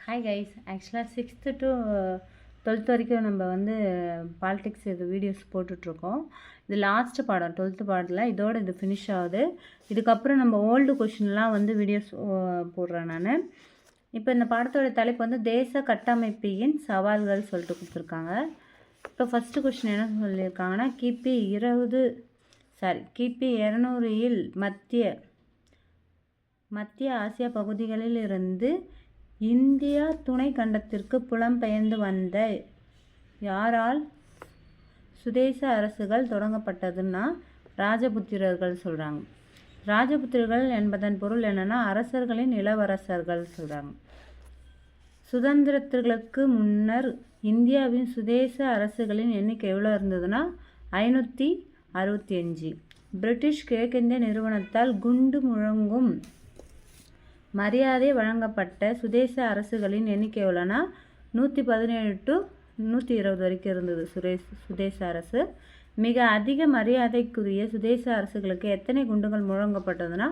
Hi guys, ஆக்சுவலாக 6th to 12th வரைக்கும் நம்ம வந்து பாலிடிக்ஸ் இது வீடியோஸ் போட்டுட்ருக்கோம். இது லாஸ்ட்டு பாடம் 12th பாடத்தில் இதோட இது ஃபினிஷ் ஆகுது. இதுக்கப்புறம் நம்ம ஓல்டு கொஷின்லாம் வந்து வீடியோஸ் போடுறேன் நான். இப்போ இந்த பாடத்தோட தலைப்பு வந்து தேச கட்டமைப்பின் சவால்கள் சொல்லிட்டு கொடுத்துருக்காங்க. இப்போ ஃபஸ்ட்டு கொஷின் என்ன சொல்லியிருக்காங்கன்னா, கிபி 200இல் மத்திய ஆசியா பகுதிகளில் இருந்து இந்தியா துணை கண்டத்திற்கு புலம்பெயர்ந்து வந்த யாரால் சுதேச அரசுகள் தொடங்கப்பட்டதுன்னா ராஜபுத்திரர்கள் சொல்கிறாங்க. ராஜபுத்திரர்கள் என்பதன் பொருள் என்னென்னா அரசர்களின் இளவரசர்கள் சொல்கிறாங்க. சுதந்திரத்திற்கு முன்னர் இந்தியாவின் சுதேச அரசுகளின் எண்ணிக்கை எவ்வளோ இருந்ததுன்னா 565. பிரிட்டிஷ் கிழக்கிந்திய நிறுவனத்தால் குண்டு முழங்கும் மரியாதை வழங்கப்பட்ட சுதேச அரசுகளின் எண்ணிக்கை எவ்வளோனா 117 to 120 வரைக்கும் இருந்தது சுதேச அரசு. மிக அதிக மரியாதைக்குரிய சுதேச அரசுகளுக்கு எத்தனை குண்டுகள் முழங்கப்பட்டதுன்னா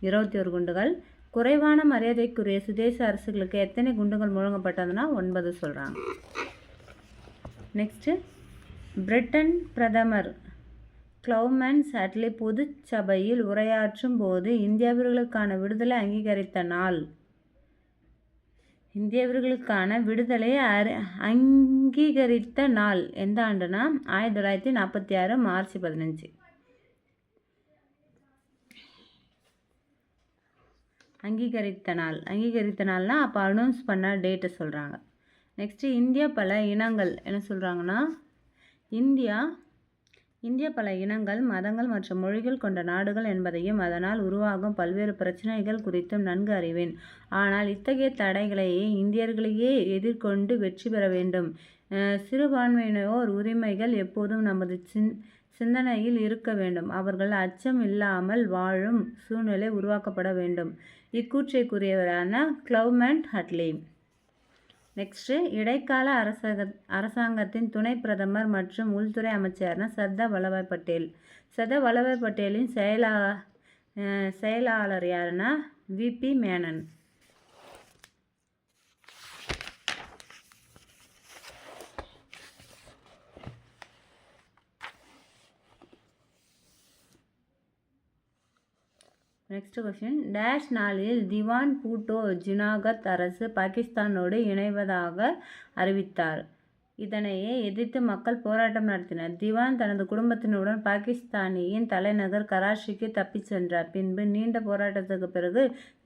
21 குண்டுகள். குறைவான மரியாதைக்குரிய சுதேச அரசுகளுக்கு எத்தனை குண்டுகள் முழங்கப்பட்டதுன்னா 9 சொல்கிறாங்க. நெக்ஸ்ட்டு, பிரிட்டன் பிரதமர் கிளமென்ட் அட்லி பொது சபையில் உரையாற்றும் போது இந்தியர்களுக்கான விடுதலை அங்கீகரித்த நாள் எந்த ஆண்டுனா 1946 மார்ச் 15. அங்கீகரித்த நாள்னா அப்போ அனௌன்ஸ் பண்ண டேட்டை சொல்கிறாங்க. நெக்ஸ்ட்டு, இந்தியா பல இனங்கள் என்ன சொல்கிறாங்கன்னா, இந்தியா பல இனங்கள், மதங்கள் மற்றும் மொழிகள் கொண்ட நாடுகள் என்பதையும் அதனால் உருவாகும் பல்வேறு பிரச்சனைகள் குறித்தும் நன்கு அறிவேன். ஆனால் இத்தகைய தடைகளையே இந்தியர்களையே எதிர்கொண்டு வெற்றி பெற வேண்டும். சிறுபான்மையினோர் உரிமைகள் எப்போதும் நமது சிந்தனையில் இருக்க வேண்டும். அவர்கள் அச்சம் இல்லாமல் வாழும் சூழ்நிலை உருவாக்கப்பட வேண்டும். இக்கூற்றை கூறியவரான கிளமென்ட் அட்லி. நெக்ஸ்ட்டு, இடைக்கால அரசாங்கத்தின் துணை பிரதமர் மற்றும் உள்துறை அமைச்சர்னா சர்தார் வல்லபாய் பட்டேல். சர்தார் வல்லபாய் பட்டேலின் செயலாளர் யாருன்னா VP Menon. Next question, dash நாளில் திவான் பூட்டோ ஜுனாகத் அரசு பாகிஸ்தானோடு இணைவதாக அறிவித்தார். இதனையே எதிர்த்து மக்கள் போராட்டம் நடத்தினர். திவான் தனது குடும்பத்தினருடன் பாகிஸ்தானியின் தலைநகர் கராச்சிக்கு தப்பிச் சென்றார். பின்பு நீண்ட போராட்டத்துக்கு பிறகு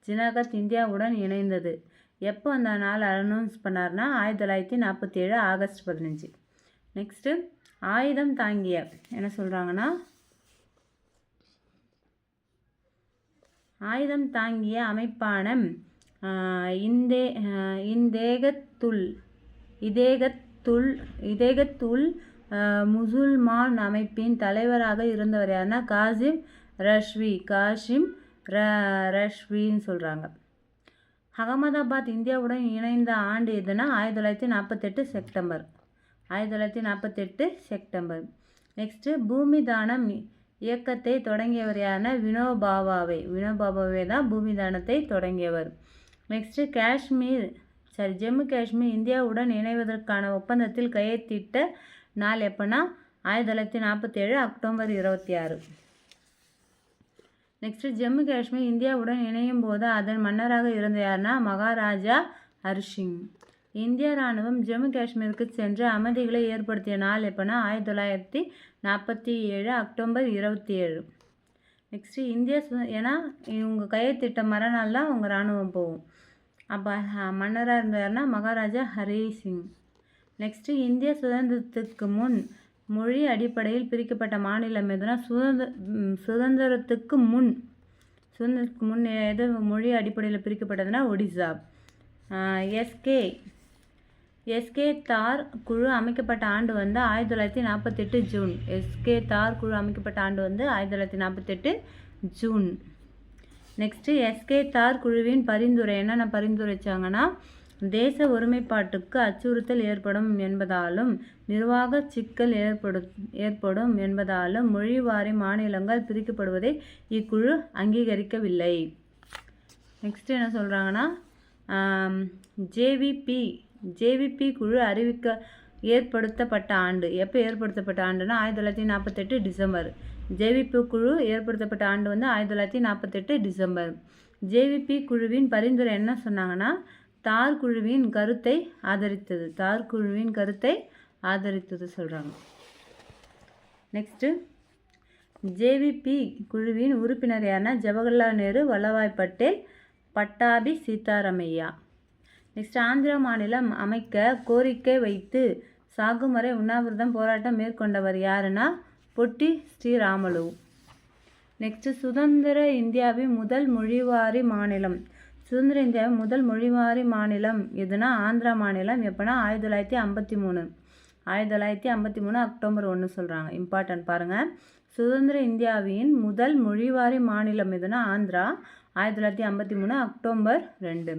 ஜுனாகத் இந்தியாவுடன் இணைந்தது. எப்போ அந்த நாள் அனௌன்ஸ் பண்ணார்னா 1947 ஆகஸ்ட் 15. நெக்ஸ்ட்டு, ஆயுதம் தாங்கிய என்ன சொல்கிறாங்கன்னா, ஆயுதம் தாங்கிய அமைப்பான இதேகத்துல் முசுல்மான் அமைப்பின் தலைவராக இருந்தவர் யாருன்னா காசிம் ரஷ்வின்னு சொல்கிறாங்க. அகமதாபாத் இந்தியாவுடன் இணைந்த ஆண்டு எதுனா 1948 செப்டம்பர். நெக்ஸ்ட்டு, பூமி தானம் இயக்கத்தை தொடங்கியவர் யாருன்னா வினோபாவே தான் பூமி தானத்தை தொடங்கியவர். நெக்ஸ்ட்டு, ஜம்மு காஷ்மீர் இந்தியாவுடன் இணைவதற்கான ஒப்பந்தத்தில் கையெழுத்திட்ட நாள் எப்போனா 1947 அக்டோபர் 26. நெக்ஸ்ட்டு, ஜம்மு காஷ்மீர் இந்தியாவுடன் இணையும் போது அதன் மன்னராக இருந்த யாருன்னா மகாராஜா ஹரிசிங். இந்திய இராணுவம் ஜம்மு காஷ்மீருக்கு சென்று அமைதிகளை ஏற்படுத்திய நாள் எப்போனா 1947 அக்டோபர் 27. நெக்ஸ்ட்டு, ஏன்னா இவங்க கையெழுத்திட்ட மறுநாள் தான் அவங்க இராணுவம் போகும். அப்போ மன்னராக இருந்தார்னா மகாராஜா ஹரி சிங். நெக்ஸ்ட்டு, இந்திய சுதந்திரத்துக்கு முன் மொழி அடிப்படையில் பிரிக்கப்பட்ட மாநிலம் எதுனா சுதந்திரத்துக்கு முன் எது மொழி அடிப்படையில் பிரிக்கப்பட்டதுன்னா ஒடிசா. எஸ்கே தார் குழு அமைக்கப்பட்ட ஆண்டு வந்து 1948 ஜூன். எஸ்கே தார் குழு அமைக்கப்பட்ட ஆண்டு வந்து 1948 ஜூன். நெக்ஸ்ட்டு, எஸ்கே தார் குழுவின் பரிந்துரை என்னென்ன பரிந்துரைச்சாங்கன்னா, தேச ஒருமைப்பாட்டுக்கு அச்சுறுத்தல் ஏற்படும் என்பதாலும் நிர்வாக சிக்கல் ஏற்படும் என்பதாலும் மொழிவாரி மாநிலங்கள் பிரிக்கப்படுவதை இக்குழு அங்கீகரிக்கவில்லை. நெக்ஸ்ட் என்ன சொல்கிறாங்கன்னா, ஜேவிபி குழு ஏற்படுத்தப்பட்ட ஆண்டு. எப்போ ஏற்படுத்தப்பட்ட ஆண்டுனா 1948 டிசம்பர். ஜேவிபி குழு ஏற்படுத்தப்பட்ட ஆண்டு வந்து 1948 டிசம்பர். ஜேவிபி குழுவின் பரிந்துரை என்ன சொன்னாங்கன்னா தார் குழுவின் கருத்தை ஆதரித்தது சொல்கிறாங்க. நெக்ஸ்ட்டு ஜேவிபி குழுவின் உறுப்பினர் யாருன்னா ஜவஹர்லால் நேரு, வல்லபாய் பட்டேல், பட்டாபி சீதாராமையா. நெக்ஸ்ட் ஆந்திர மாநிலம் அமைக்க கோரிக்கை வைத்து சாகும் வரை உண்ணாவிரதம் போராட்டம் மேற்கொண்டவர் யாருன்னா பொட்டி ஸ்ரீராமலு. நெக்ஸ்ட்டு சுதந்திர இந்தியாவின் முதல் மொழிவாரி மாநிலம் எதுனா ஆந்திரா மாநிலம். எப்போனா 1953 அக்டோபர் 1 சொல்கிறாங்க. இம்பார்ட்டன்ட் பாருங்கள். சுதந்திர இந்தியாவின் முதல் மொழிவாரி மாநிலம் எதுனா ஆந்திரா. 1953 அக்டோபர் 2.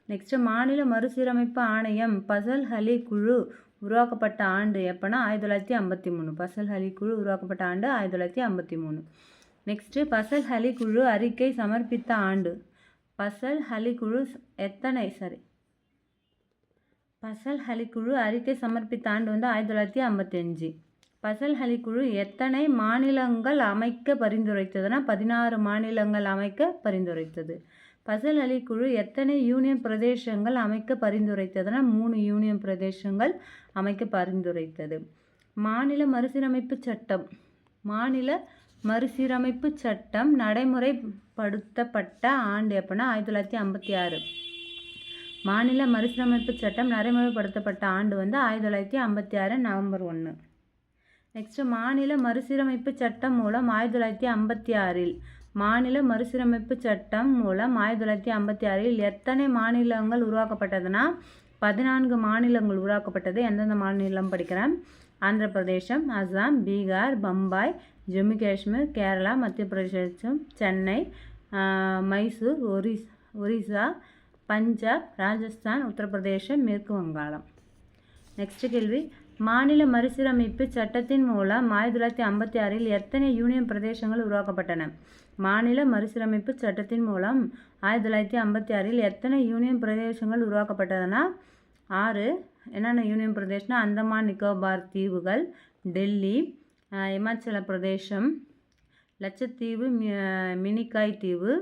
நெக்ஸ்ட்டு மாநில மறுசீரமைப்பு ஆணையம் பசல் அலி குழு உருவாக்கப்பட்ட ஆண்டு எப்போனா 1953. பசல் அலி குழு உருவாக்கப்பட்ட ஆண்டு 1953. நெக்ஸ்ட்டு பசல் அலி குழு அறிக்கை சமர்ப்பித்த ஆண்டு. பசல் அலி குழு அறிக்கை சமர்ப்பித்த ஆண்டு வந்து 1955. பசல் அலி குழு எத்தனை மாநிலங்கள் அமைக்க பரிந்துரைத்ததுன்னா 16 மாநிலங்கள் அமைக்க பரிந்துரைத்தது. பசல் அலி குழு எத்தனை யூனியன் பிரதேசங்கள் அமைக்க பரிந்துரைத்ததுன்னா 3 யூனியன் பிரதேசங்கள் அமைக்க பரிந்துரைத்தது. மாநில மறுசீரமைப்பு சட்டம் நடைமுறைப்படுத்தப்பட்ட ஆண்டு எப்போனா 1956. மாநில மறுசீரமைப்பு சட்டம் நடைமுறைப்படுத்தப்பட்ட ஆண்டு வந்து 1956 நவம்பர் 1. நெக்ஸ்ட்டு மாநில மறுசீரமைப்பு சட்டம் மூலம் 1956 மாநில மறுசீரமைப்பு சட்டம் மூலம் 1956 எத்தனை மாநிலங்கள் உருவாக்கப்பட்டதுன்னா 14 மாநிலங்கள் உருவாக்கப்பட்டது. எந்தெந்த மாநிலம் படிக்கிறேன்? ஆந்திர பிரதேசம், அசாம், பீகார், பம்பாய், ஜம்மு காஷ்மீர், கேரளா, மத்திய பிரதேசம், சென்னை, மைசூர், ஒரிசா, பஞ்சாப், ராஜஸ்தான், உத்தரப்பிரதேசம், மேற்கு வங்காளம். நெக்ஸ்ட் கேள்வி, மாநில மறுசீரமைப்பு சட்டத்தின் மூலம் 1956 எத்தனை யூனியன் பிரதேசங்கள் உருவாக்கப்பட்டன? மாநில மறுசீரமைப்பு சட்டத்தின் மூலம் 1956 எத்தனை யூனியன் பிரதேசங்கள் உருவாக்கப்பட்டதுன்னா 6. என்னென்ன யூனியன் பிரதேசம்னா அந்தமான் நிக்கோபார் தீவுகள், டெல்லி, இமாச்சல பிரதேசம், லட்சத்தீவு, மினிக்காய் தீவு,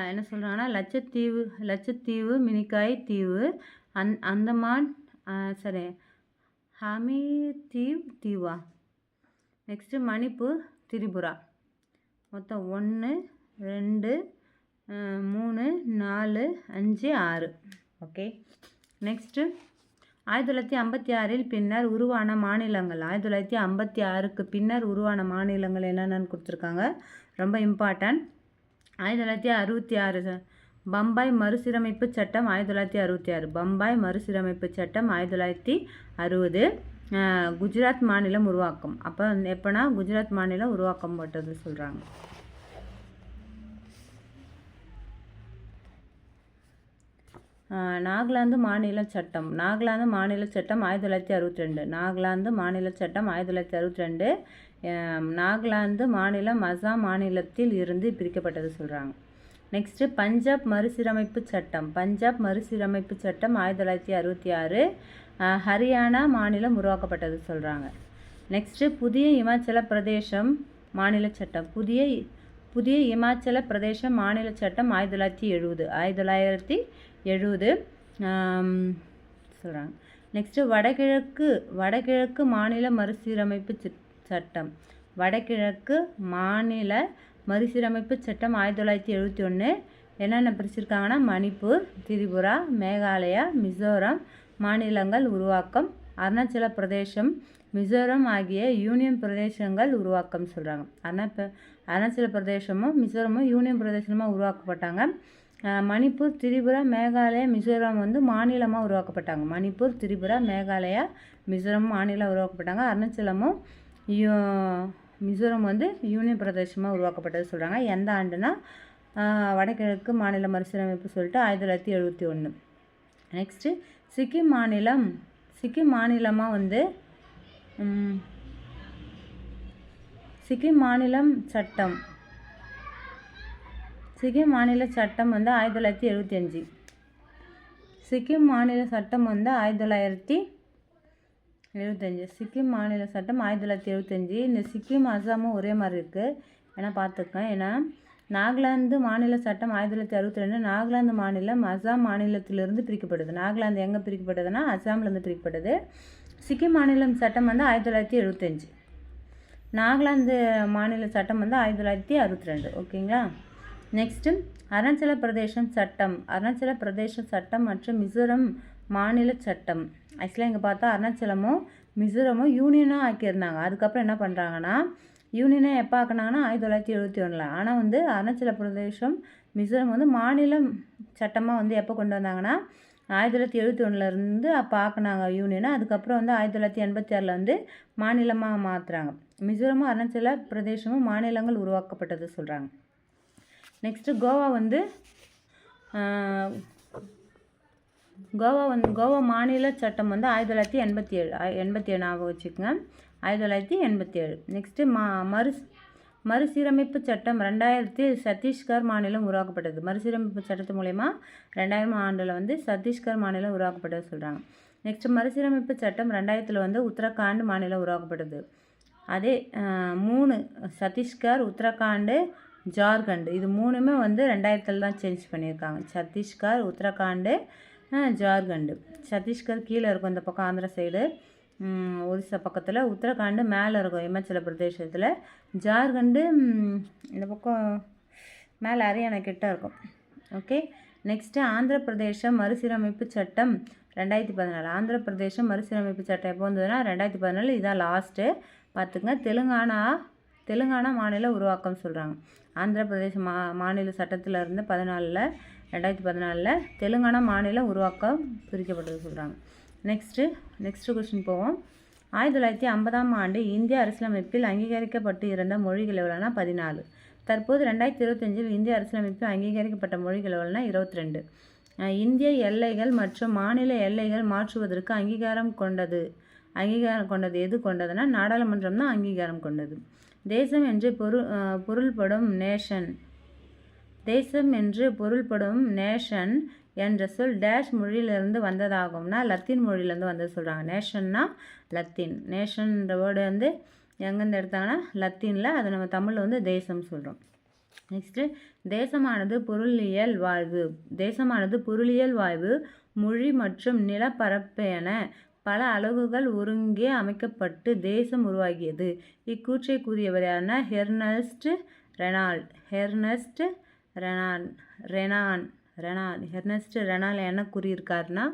என்ன சொல்கிறாங்கன்னா லட்சத்தீவு, மினிக்காய் தீவு, அந்தமான் தீவா. நெக்ஸ்ட்டு மணிப்பூர், திரிபுரா. மொத்தம் 1 2 3 4 5 6. ஓகே. நெக்ஸ்ட்டு 1956 பின்னர் உருவான மாநிலங்கள். 1956க்கு பின்னர் உருவான மாநிலங்கள் என்னென்னு கொடுத்துருக்காங்க, ரொம்ப இம்பார்ட்டன்ட். 1966 பம்பாய் மறுசீரமைப்பு சட்டம் 1966. பம்பாய் மறுசீரமைப்பு சட்டம் 1960. குஜராத் மாநிலம் உருவாக்கம். அப்போ எப்போனா குஜராத் மாநிலம் உருவாக்கம் பட்டது சொல்கிறாங்க. நாகாலாந்து மாநில சட்டம். நாகாலாந்து மாநில சட்டம் 1962. நாகாலாந்து மாநில சட்டம் 1962. நாகாலாந்து மாநிலம் அசாம் மாநிலத்தில் இருந்து பிரிக்கப்பட்டது சொல்கிறாங்க. நெக்ஸ்ட்டு பஞ்சாப் மறுசீரமைப்பு சட்டம். பஞ்சாப் மறுசீரமைப்பு சட்டம் 1966. ஹரியானா மாநிலம் உருவாக்கப்பட்டது சொல்கிறாங்க. நெக்ஸ்ட்டு புதிய இமாச்சல பிரதேசம் மாநில சட்டம். புதிய இமாச்சல பிரதேசம் மாநில சட்டம் 1970 சொல்கிறாங்க. நெக்ஸ்ட்டு வடகிழக்கு மாநில மறுசீரமைப்பு சட்டம். வடகிழக்கு மாநில மறுசீரமைப்பு சட்டம் 1971. என்னென்ன பிரிச்சிருக்காங்கன்னா மணிப்பூர், திரிபுரா, மேகாலயா, மிசோரம் மாநிலங்கள் உருவாக்கம், அருணாச்சல பிரதேசம், மிசோரம் ஆகிய யூனியன் பிரதேசங்கள் உருவாக்கம் சொல்கிறாங்க. அருணாச்சல பிரதேசமும் மிசோரமும் யூனியன் பிரதேசமாக உருவாக்கப்பட்டாங்க. மணிப்பூர், திரிபுரா, மேகாலயா, மிசோரம் வந்து மாநிலமாக உருவாக்கப்பட்டாங்க. மணிப்பூர், திரிபுரா, மேகாலயா, மிசோரம் மாநிலம் உருவாக்கப்பட்டாங்க. அருணாச்சலமும் மிசோரம் வந்து யூனியன் பிரதேசமாக உருவாக்கப்பட்டது சொல்கிறாங்க. எந்த ஆண்டுனா வடகிழக்கு மாநில மறுசீரமைப்பு சொல்லிட்டு 1971. நெக்ஸ்ட்டு சிக்கிம் மாநிலமாக வந்து சிக்கிம் மாநில சட்டம் வந்து 1975. சிக்கிம் மாநில சட்டம் வந்து 1975. சிக்கிம் மாநில சட்டம் 1975. இந்த சிக்கிம் அசாமும் ஒரே மாதிரி இருக்குது, ஏன்னா பார்த்துக்கேன். ஏன்னா நாகாலாந்து மாநில சட்டம் 1962. நாகாலாந்து மாநிலம் அசாம் மாநிலத்திலிருந்து பிரிக்கப்படுது. நாகாலாந்து எங்கே பிரிக்கப்படுதுன்னா அசாம்லேருந்து பிரிக்கப்படுது. சிக்கிம் மாநிலம் சட்டம் வந்து 1975. நாகாலாந்து மாநில சட்டம் வந்து 1962. ஓகேங்களா. நெக்ஸ்ட்டு அருணாச்சல பிரதேசம் சட்டம். அருணாச்சல பிரதேச சட்டம் மற்றும் மிசோரம் மாநில சட்டம். ஆக்சுவலாக இங்கே பார்த்தா அருணாச்சலமும் மிசோரமும் யூனியனாக ஆக்கியிருந்தாங்க. அதுக்கப்புறம் என்ன பண்ணுறாங்கன்னா, யூனியனாக எப்போ ஆக்கினாங்கன்னா 1971. ஆனால் வந்து அருணாச்சல பிரதேசம் மிசோரம் வந்து மாநிலம் சட்டமாக வந்து எப்போ கொண்டு வந்தாங்கன்னா 1971 அப்போ ஆக்கினாங்க யூனியனை. அதுக்கப்புறம் வந்து 1986 வந்து மாநிலமாக மாற்றுறாங்க. மிசோரமும் அருணாச்சல பிரதேசமும் மாநிலங்கள் உருவாக்கப்பட்டது சொல்கிறாங்க. நெக்ஸ்ட்டு கோவா மாநில சட்டம் வந்து 1987 ஞாபகம் வச்சுக்கோங்க, 1987. நெக்ஸ்ட்டு மறுசீரமைப்பு சட்டம் 2000 சத்தீஸ்கர் மாநிலம் உருவாக்கப்பட்டது. மறுசீரமைப்பு சட்டத்து மூலயமா 2000 ஆண்டில் வந்து சத்தீஸ்கர் மாநிலம் உருவாக்கப்பட்டது சொல்கிறாங்க. நெக்ஸ்ட்டு மறுசீரமைப்பு சட்டம் 2000 வந்து உத்தரகாண்ட் மாநிலம் உருவாக்கப்பட்டது. அதே 3 சத்தீஸ்கர், உத்தரகாண்டு, ஜார்க்கண்ட், இது 3மே வந்து 2000 தான் சேஞ்ச் பண்ணியிருக்காங்க. சத்தீஸ்கர், உத்தரகாண்டு, ஜார்க்கண்டு. சத்தீஸ்கர் கீழே இருக்கும் இந்த பக்கம் ஆந்திரா சைடு, ஒரிசா பக்கத்தில். உத்தரகாண்டு மேலே இருக்கும் இமாச்சல பிரதேசத்தில். ஜார்க்கண்டு இந்த பக்கம் மேலே ஹரியானா கிட்ட இருக்கும். ஓகே. நெக்ஸ்ட்டு ஆந்திர பிரதேசம் மறுசீரமைப்பு சட்டம் 2014. ஆந்திர பிரதேசம் மறுசீரமைப்பு சட்டம் எப்போ வந்ததுன்னா 2014. இதான் லாஸ்ட்டு பார்த்துங்க. தெலுங்கானா மாநில உருவாக்கம் சொல்கிறாங்க. ஆந்திர பிரதேச மாநில சட்டத்தில் இருந்து 2014 தெலுங்கானா மாநில உருவாக்கம் பிரிக்கப்பட்டது சொல்கிறாங்க. நெக்ஸ்ட்டு கொஸ்டின் போவோம். 1950ஆம் ஆண்டு இந்திய அரசியலமைப்பில் அங்கீகரிக்கப்பட்டு இருந்த மொழிகள் எவ்வளோனா 14. தற்போது 2025 இந்திய அமைப்பில் அங்கீகரிக்கப்பட்ட மொழிகள் எவ்வளோனா 22. இந்திய எல்லைகள் மற்றும் மாநில எல்லைகள் மாற்றுவதற்கு அங்கீகாரம் கொண்டது எது கொண்டதுன்னா நாடாளுமன்றம் தான் அங்கீகாரம் கொண்டது. தேசம் என்று பொருள்படும் நேஷன் என்ற சொல் டேஷ் மொழியிலிருந்து வந்ததாகும்னா லத்தீன் மொழியிலேருந்து வந்தது சொல்கிறாங்க. நேஷன்னா லத்தீன், நேஷன்ற வேர்டு வந்து எங்கேருந்து எடுத்தாங்கன்னா லத்தீனில், அதை நம்ம தமிழில் வந்து தேசம் சொல்கிறோம். நெக்ஸ்ட்டு தேசமானது பொருளியல் வாழ்வு, மொழி மற்றும் நிலப்பரப்பு என பல அலகுகள் ஒருங்கே அமைக்கப்பட்டு தேசம் உருவாகியது. இக்கூற்றை கூறியவர் யாருன்னா ஹெர்னஸ்ட் ரெனான் என்ன கூறியிருக்காருன்னா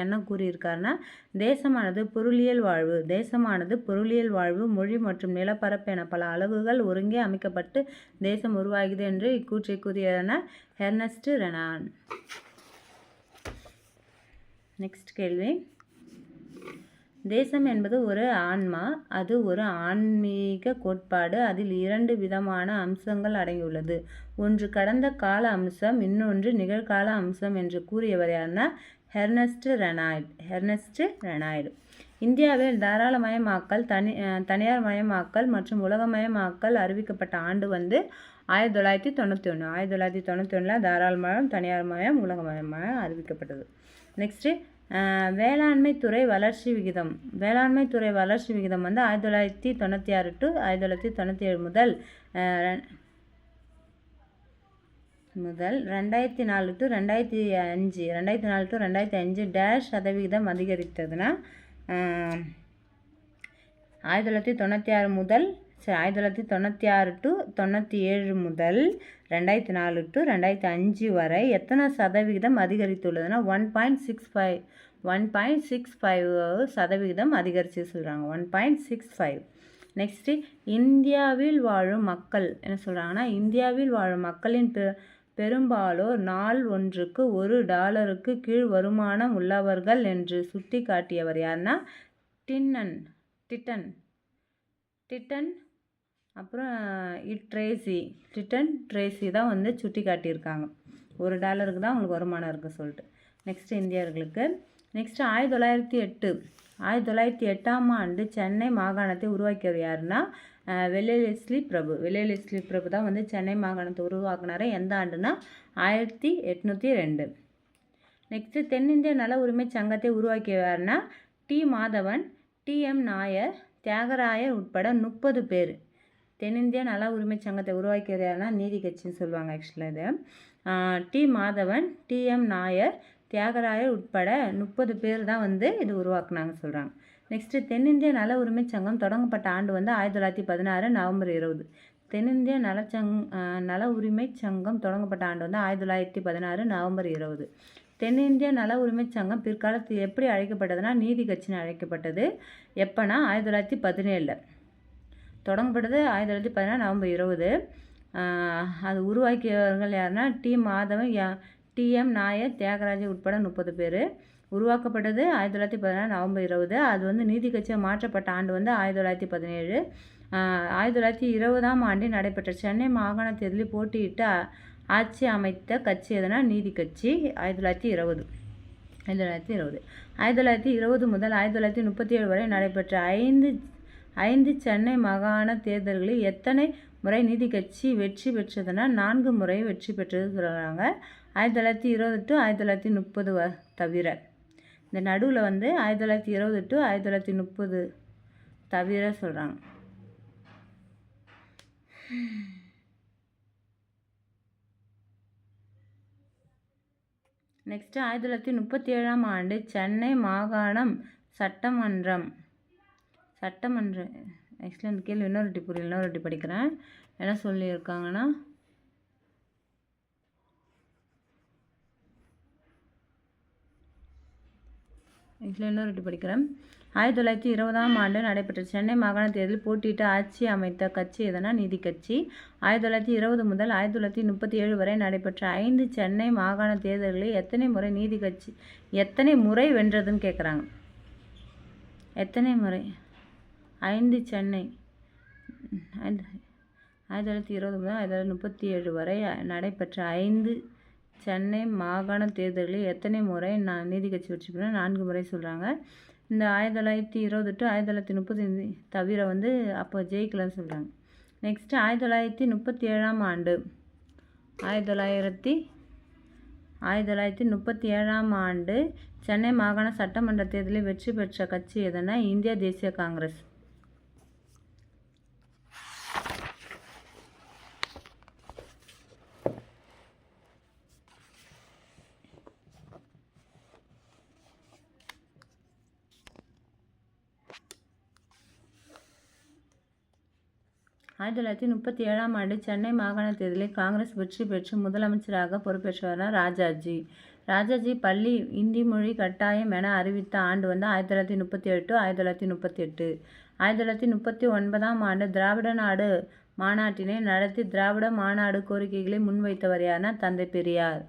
என்ன கூறியிருக்காருன்னா தேசமானது பொருளியல் வாழ்வு, மொழி மற்றும் நிலப்பரப்பு என பல அலகுகள் ஒருங்கே அமைக்கப்பட்டு தேசம் உருவாகியது என்று இக்கூற்றை கூறியவர்னா ஹெர்னஸ்ட் ரெனான். நெக்ஸ்ட் கேள்வி. தேசம் என்பது ஒரு ஆன்மா, அது ஒரு ஆன்மீக கோட்பாடு. அதில் 2 விதமான அம்சங்கள் அடங்கியுள்ளது. ஒன்று கடந்த கால அம்சம், இன்னொன்று நிகழ்கால அம்சம் என்று கூறியவர் யாருன்னா ஹெர்னஸ்ட் ரெனாய்டு. இந்தியாவில் தாராளமயமாக்கல், தனியார் மயமாக்கல் மற்றும் உலகமயமாக்கல் அறிவிக்கப்பட்ட ஆண்டு வந்து 1991. 1991 தாராளமயம், தனியார் மயம், உலகமயம் அறிவிக்கப்பட்டது. நெக்ஸ்ட்டு வேளாண்மை துறை வளர்ச்சி விகிதம் வந்து 1996 to 1997 முதல் 2004 to 2005 டேஷ் சதவிகிதம் அதிகரித்ததுன்னா 1996 முதல் 1996 to 97 முதல் 2004 to 2005 வரை எத்தனை சதவிகிதம் அதிகரித்துள்ளதுன்னா 1.65% அதிகரித்து சொல்கிறாங்க. 1.65. நெக்ஸ்ட்டு இந்தியாவில் வாழும் மக்கள் என்ன சொல்கிறாங்கன்னா இந்தியாவில் வாழும் மக்களின் பெரும்பாலோர் நாள் ஒன்றுக்கு $1 கீழ் வருமானம் உள்ளவர்கள் என்று சுட்டி காட்டியவர் யாருன்னா டிட்டன் அப்புறம் டிட்டன் ட்ரேசி தான் வந்து சுட்டி காட்டியிருக்காங்க. $1 தான் அவங்களுக்கு வருமானம் இருக்குது சொல்லிட்டு. நெக்ஸ்ட்டு இந்தியர்களுக்கு. நெக்ஸ்ட்டு 1908ஆம் ஆண்டு சென்னை மாகாணத்தை உருவாக்கியவர் யாருன்னா வெள்ளலெஸ்லி பிரபு தான் வந்து சென்னை மாகாணத்தை உருவாக்குனார். எந்த ஆண்டுனா 1802. நெக்ஸ்ட்டு தென்னிந்திய நல உரிமை சங்கத்தை உருவாக்கியவார்னா டி. மாதவன், டி.எம். நாயர், தியாகராயர் உட்பட 30 பேர். தென்னிந்திய நல உரிமை சங்கத்தை உருவாக்கியவர்னா நீதி கட்சின்னு சொல்லுவாங்க. ஆக்சுவலாக இது டி. மாதவன், டி.எம். நாயர், தியாகராயர் உட்பட 30 பேர் தான் வந்து இது உருவாக்குனாங்க சொல்கிறாங்க. நெக்ஸ்ட்டு தென்னிந்திய நல உரிமை சங்கம் தொடங்கப்பட்ட ஆண்டு வந்து 1916 நவம்பர் 20. தென்னிந்திய நல உரிமை சங்கம் தொடங்கப்பட்ட ஆண்டு வந்து 1916 நவம்பர் 20. தென்னிந்திய நல உரிமை சங்கம் பிற்காலத்தில் எப்படி அழைக்கப்பட்டதுன்னா நீதி கட்சின்னு அழைக்கப்பட்டது. எப்போனா 1917 தொடங்கப்பட்டது. 1916 நவம்பர் 20. அது உருவாக்கியவர்கள் யாருன்னா டி. மாதவன், டி.எம். நாயர், தியாகராஜர் உட்பட 30 பேர். உருவாக்கப்பட்டது 1916 நவம்பர் 20. அது வந்து நீதி கட்சியாக மாற்றப்பட்ட ஆண்டு வந்து 1917. 1920ஆம் ஆண்டில் நடைபெற்ற சென்னை மாகாண தேர்தலில் போட்டியிட்டு ஆட்சி அமைத்த கட்சி எதுனா நீதி கட்சி. 1920 முதல் 1937 வரை நடைபெற்ற 5 சென்னை மாகாண தேர்தல்களில் எத்தனை முறை நீதி கட்சி வெற்றி பெற்றதுன்னா 4 முறை வெற்றி பெற்றது சொல்கிறாங்க. 1920 to 1930 தவிர. இந்த நடுவில் வந்து 1920 to 1930 தவிர சொல்கிறாங்க. நெக்ஸ்ட்டு 1937ஆம் ஆண்டு சென்னை மாகாணம் சட்டமன்றம் ஆக்சுவலாக இந்த கேள்வி இன்னொரு வாட்டி படிக்கிறேன். என்ன சொல்லியிருக்காங்கன்னா இன்னொரு வாட்டி படிக்கிறேன். 1920ஆம் ஆண்டு நடைபெற்ற சென்னை மாகாண தேர்தலில் போட்டியிட்டு ஆட்சி அமைத்த கட்சி எதுனா நீதி கட்சி. 1920 முதல் 1937 வரை நடைபெற்ற 5 சென்னை மாகாண தேர்தல்களில் எத்தனை முறை நீதி கட்சி எத்தனை முறை வென்றதுன்னு கேட்குறாங்க. எத்தனை முறை? 5 சென்னை 1920 முதல் 1937 வரை நடைபெற்ற 5 சென்னை மாகாண தேர்தல்களில் எத்தனை முறை நீதி கட்சி வெற்றி பெற்ற 4 முறை சொல்கிறாங்க. இந்த 1920 to 1930 தவிர வந்து அப்போ ஜெயிக்கலன்னு சொல்கிறாங்க. நெக்ஸ்ட்டு 1937ஆம் ஆண்டு 1937ஆம் ஆண்டு சென்னை மாகாண சட்டமன்ற தேர்தலில் வெற்றி பெற்ற கட்சி எதுனா இந்திய தேசிய காங்கிரஸ். ஆயிரத்தி 1937ஆம் ஆண்டு சென்னை மாகாண தேர்தலில் காங்கிரஸ் வெற்றி பெற்று முதலமைச்சராக பொறுப்பேற்றவர் ராஜாஜி. ராஜாஜி பள்ளி இந்தி மொழி கட்டாயம் என அறிவித்த ஆண்டு வந்து 1937 to 1938. 1939ஆம் ஆண்டு திராவிட நாடு மாநாட்டினை நடத்தி திராவிட மாநாடு கோரிக்கைகளை முன்வைத்தவர் யாருன்னா தந்தை பெரியார்.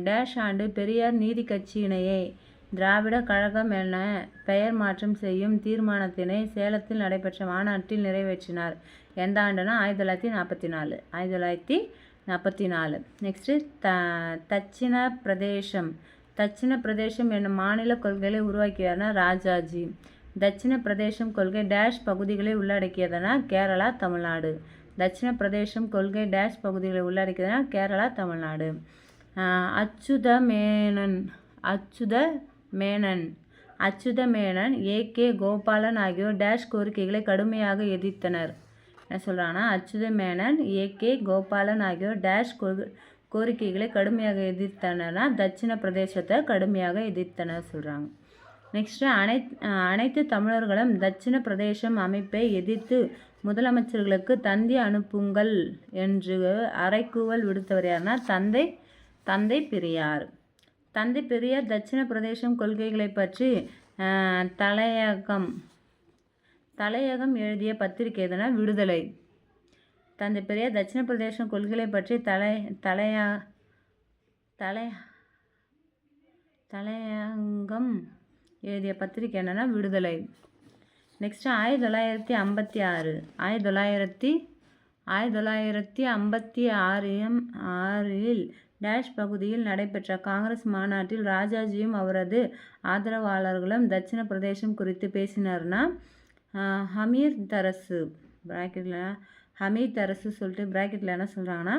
டேஷ் ஆண்டு பெரியார் நீதி கட்சியினையே திராவிட கழகம் என பெயர் மாற்றம் செய்யும் தீர்மானத்தினை சேலத்தில் நடைபெற்ற மாநாட்டில் நிறைவேற்றினார். எந்த ஆண்டுனா 1944. நெக்ஸ்ட்டு தட்சிண பிரதேசம் என்னும் மாநில கொள்கைகளை உருவாக்கியவர்னா ராஜாஜி. தட்சிண பிரதேசம் கொள்கை டேஷ் பகுதிகளை உள்ளடக்கியதுனா கேரளா தமிழ்நாடு. தட்சிண பிரதேசம் கொள்கை டேஷ் பகுதிகளை உள்ளடக்கியதுனா கேரளா தமிழ்நாடு. அச்சுத மேனன் ஏ.கே. கோபாலன் ஆகியோர் டேஷ் கோரிக்கைகளை கடுமையாக எதிர்த்தனர். என்ன சொல்கிறாங்கன்னா அச்சுத மேனன் ஏ.கே. கோபாலன் ஆகியோர் டேஷ் கோரிக்கைகளை கடுமையாக எதிர்த்தனர்னா தட்சிண பிரதேசத்தை கடுமையாக எதிர்த்தனர் சொல்கிறாங்க. நெக்ஸ்ட்டு அனைத்து தமிழர்களும் தட்சிண பிரதேசம் அமைப்பை எதிர்த்து முதலமைச்சர்களுக்கு தந்தி அனுப்புங்கள் என்று அறைகூவல் விடுத்தவர் யாருன்னா தந்தை பெரியார். தந்தை பெரியார் தட்சிண பிரதேசம் கொள்கைகளை பற்றி தலையகம் எழுதிய பத்திரிகை எதுனா விடுதலை. தந்தை பெரியார் தட்சிண பிரதேசம் கொள்கைகளை பற்றி தலையங்கம் எழுதிய பத்திரிகை என்னன்னா விடுதலை. நெக்ஸ்ட்டு 1956இல் டேஷ் பகுதியில் நடைபெற்ற காங்கிரஸ் மாநாட்டில் ராஜாஜியும் அவரது ஆதரவாளர்களும் தட்சிண பிரதேசம் குறித்து பேசினார்னா ஹமீர்தரசு ப்ராக்கெட்டில் ஹமீர்தரசு சொல்லிட்டு ப்ராக்கெட்டில் என்ன சொல்கிறாங்கன்னா,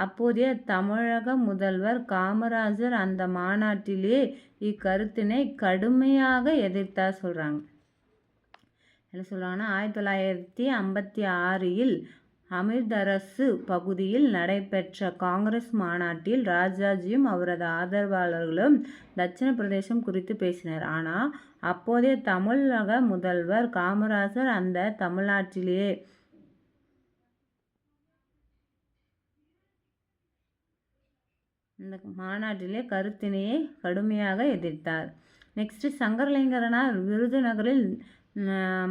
அப்போதைய தமிழக முதல்வர் காமராஜர் அந்த மாநாட்டிலே இக்கருத்தினை கடுமையாக எதிர்த்தார் சொல்கிறாங்க. என்ன சொல்கிறாங்கன்னா, 1956 அமிர்தரசு பகுதியில் நடைபெற்ற காங்கிரஸ் மாநாட்டில் ராஜாஜியும் அவரது ஆதரவாளர்களும் தட்சிண பிரதேசம் குறித்து பேசினர். ஆனால் அப்போதைய தமிழக முதல்வர் காமராஜர் அந்த தமிழ்நாட்டிலேயே இந்த மாநாட்டிலே கருத்தினையை கடுமையாக எதிர்த்தார். நெக்ஸ்ட், சங்கரலிங்கனார் விருதுநகரில்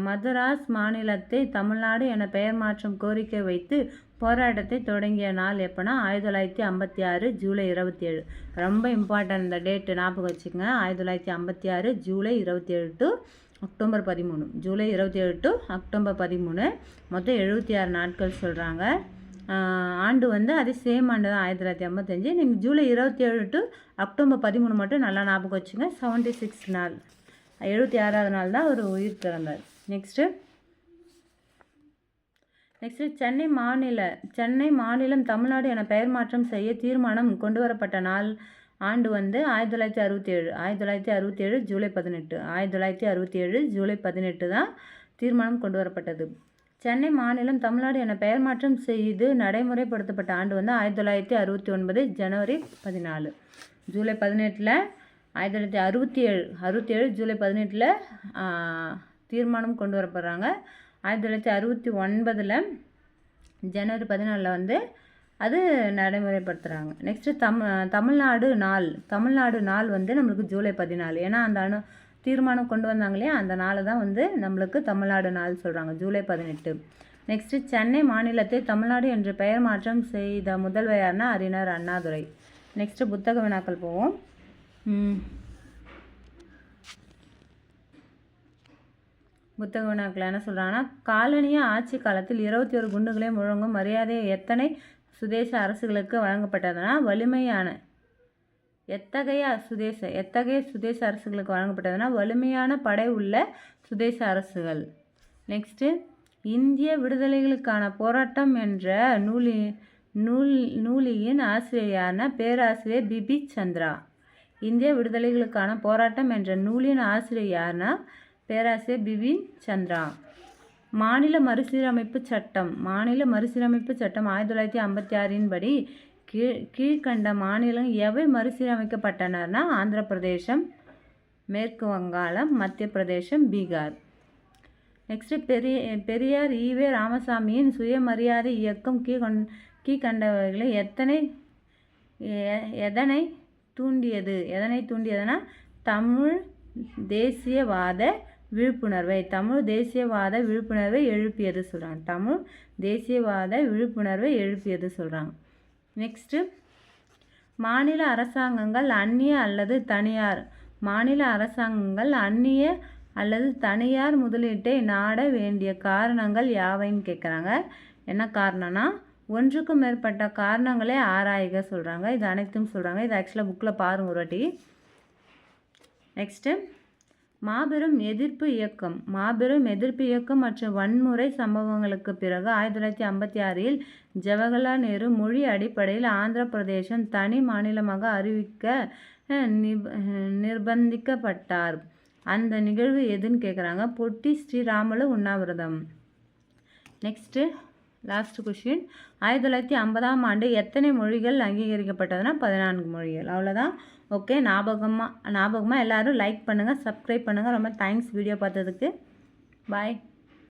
மதராஸ் மாநிலத்தை தமிழ்நாடு என பெயர் மாற்றம் கோரிக்கை வைத்து போராட்டத்தை தொடங்கிய நாள் எப்போனா 1956 ஜூலை 27. ரொம்ப இம்பார்ட்டன்ட் இந்த டேட்டு ஞாபகம் வச்சுக்கோங்க. 1956 July 27 to October 13. July 27 to October 13 மொத்தம் 76 நாட்கள் சொல்கிறாங்க. ஆண்டு வந்து அதே சேம் ஆண்டு தான் 1955. நீங்கள் ஜூலை 27 டு அக்டோபர் 13 மட்டும் நல்லா ஞாபகம் வச்சுங்க. 76 நாள் 76வது நாள் தான் அவர் உயிர் திறந்தார். நெக்ஸ்ட்டு சென்னை மாநிலம் தமிழ்நாடு என பெயர் மாற்றம் செய்ய தீர்மானம் கொண்டு வரப்பட்ட நாள் ஆண்டு வந்து 1967 ஜூலை 18. 1967 ஜூலை 18 தான் தீர்மானம் கொண்டு வரப்பட்டது. சென்னை மாநிலம் தமிழ்நாடு என பெயர் மாற்றம் செய்து நடைமுறைப்படுத்தப்பட்ட ஆண்டு வந்து 1969 ஜனவரி 14. ஜூலை 18 1967 ஜூலை 18 தீர்மானம் கொண்டு வரப்படுறாங்க. 1969 ஜனவரி 14 வந்து அது நடைமுறைப்படுத்துகிறாங்க. நெக்ஸ்ட்டு தமிழ்நாடு நாள் வந்து நம்மளுக்கு ஜூலை 14. ஏன்னா அந்த தீர்மானம் கொண்டு வந்தாங்க இல்லையா, அந்த நாள் தான் வந்து நம்மளுக்கு தமிழ்நாடு நாள் சொல்கிறாங்க, ஜூலை 18. நெக்ஸ்ட்டு சென்னை மாநிலத்தை தமிழ்நாடு என்று பெயர் மாற்றம் செய்த முதல்வர் யாருன்னா அறிஞர் அண்ணாதுரை. நெக்ஸ்ட்டு புத்தக வினாக்கள் போவோம். புத்தக வினாக்கள் என்ன சொல்கிறாங்கன்னா, காலனிய ஆட்சி காலத்தில் 21 குண்டுகளை முழங்கும் மரியாதை எத்தனை சுதேச அரசுகளுக்கு வழங்கப்பட்டதுன்னா வலிமையான எத்தகைய சுதேச அரசுகளுக்கு வழங்கப்பட்டதுன்னா வலிமையான படை உள்ள சுதேச அரசுகள். நெக்ஸ்ட்டு, இந்திய விடுதலைகளுக்கான போராட்டம் என்ற நூலியின் ஆசிரியரான பேராசிரியர் பிபி சந்திரா. இந்திய விடுதலைகளுக்கான போராட்டம் என்ற நூலின் ஆசிரியர் யாருன்னா பேராசிரியர் பிபி சந்திரா. மாநில மறுசீரமைப்பு சட்டம் 1956 படி கீழ்கண்ட மாநிலம் எவை மறுசீரமைக்கப்பட்டனர்னா ஆந்திர பிரதேசம், மேற்கு வங்காளம், மத்திய பிரதேசம், பீகார். நெக்ஸ்ட்டு, பெரியார் ஈவே ராமசாமியின் சுயமரியாதை இயக்கம் கீழ்கண்டவர்களை எதனை தூண்டியதுன்னா தமிழ் தேசியவாத விழிப்புணர்வை எழுப்பியது சொல்கிறாங்க. நெக்ஸ்ட்டு, மாநில அரசாங்கங்கள் அந்நிய அல்லது தனியார் முதலீட்டை நாட வேண்டிய காரணங்கள் யாவைன்னு கேட்குறாங்க. என்ன காரணம்னா ஒன்றுக்கும் மேற்பட்ட காரணங்களே ஆராய்க சொல்கிறாங்க. இது அனைத்தும் சொல்கிறாங்க. இது ஆக்சுவலாக புக்கில் பாருங்க ஒரு வாட்டி. நெக்ஸ்ட்டு, மாபெரும் எதிர்ப்பு இயக்கம் மற்றும் வன்முறை சம்பவங்களுக்கு பிறகு 1956 ஜவஹர்லால் நேரு மொழி அடிப்படையில் ஆந்திர பிரதேசம் தனி மாநிலமாக அறிவிக்க நிர்பந்திக்கப்பட்டார். அந்த நிகழ்வு எதுன்னு கேட்குறாங்க. பொட்டி ஸ்ரீராமுலு உண்ணாவிரதம். நெக்ஸ்ட்டு, லாஸ்ட் கொஷின், 1950ஆம் ஆண்டு எத்தனை மொழிகள் அங்கீகரிக்கப்பட்டதுன்னா 14 மொழிகள். அவ்வளோதான். ஓகே, ஞாபகமாக எல்லோரும் லைக் பண்ணுங்கள், சப்ஸ்கிரைப் பண்ணுங்கள். ரொம்ப தேங்க்ஸ் வீடியோ பார்த்ததுக்கு. பாய்.